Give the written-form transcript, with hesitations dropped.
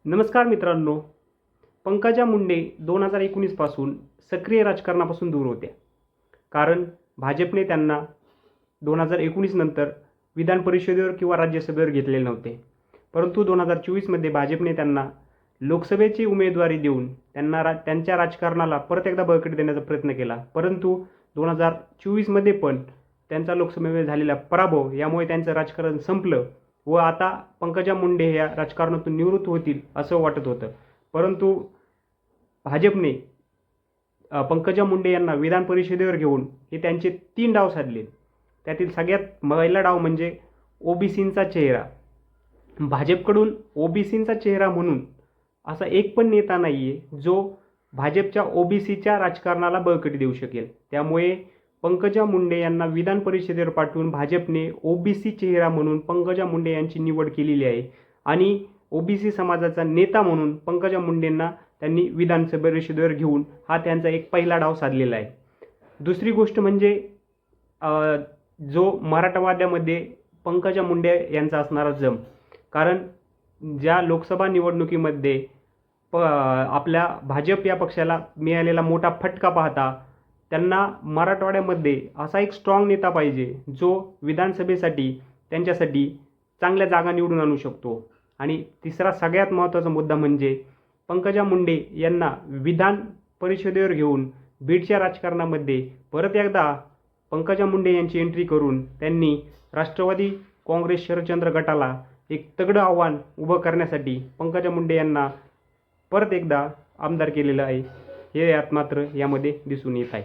नमस्कार मित्रांनो. पंकजा मुंडे 2019 पासून सक्रिय राजकारणापासून दूर होत्या. कारण भाजपने त्यांना 2019 नंतर विधान परिषदेवर किंवा राज्यसभेवर घेतलेले नव्हते. परंतु 2024 भाजपने त्यांना लोकसभेची उमेदवारी देऊन त्यांच्या राजकारणाला परत एकदा बळकटी देण्याचा प्रयत्न केला. परंतु 2024 पण त्यांचा लोकसभेमध्ये झालेला पराभव यामुळे त्यांचं राजकारण संपलं व आता पंकजा मुंडे या राजकारणातून निवृत्त होतील असं वाटत होतं. परंतु भाजपने पंकजा मुंडे यांना विधान परिषदेवर घेऊन हे त्यांचे 3 डाव साधले. त्यातील सगळ्यात पहिला डाव म्हणजे ओबीसींचा चेहरा. भाजपकडून ओबीसींचा चेहरा म्हणून असा एक पण नेता नाही आहे जो भाजपच्या ओबीसीच्या राजकारणाला बळकटी देऊ शकेल. त्यामुळे पंकजा मुंडे यांना विधान परिषदेवर पाठवून भाजपने ओबीसी चेहरा म्हणून पंकजा मुंडे यांची निवड केलेली आहे आणि ओबीसी समाजाचा नेता म्हणून पंकजा मुंडेंना त्यांनी विधान परिषदेवर घेऊन हा त्यांचा एक पहिला डाव साधलेला आहे. दुसरी गोष्ट म्हणजे जो मराठवाड्यामध्ये पंकजा मुंडे यांचा असणारा जम. कारण ज्या लोकसभा निवडणुकीमध्ये आपल्या भाजप या पक्षाला मिळालेला मोठा फटका पाहता त्यांना मराठवाड्यामध्ये असा एक स्ट्रॉंग नेता पाहिजे जो विधानसभेसाठी त्यांच्यासाठी चांगल्या जागा निवडून आणू शकतो. आणि तिसरा सगळ्यात महत्त्वाचा मुद्दा म्हणजे पंकजा मुंडे यांना विधान परिषदेवर घेऊन बीडच्या राजकारणामध्ये परत एकदा पंकजा मुंडे यांची एंट्री करून त्यांनी राष्ट्रवादी काँग्रेस शरदचंद्र गटाला एक तगडं आव्हान उभं करण्यासाठी पंकजा मुंडे यांना परत एकदा आमदार केलेलं आहे. हे यात मात्र यामध्ये दिसून येत आहे.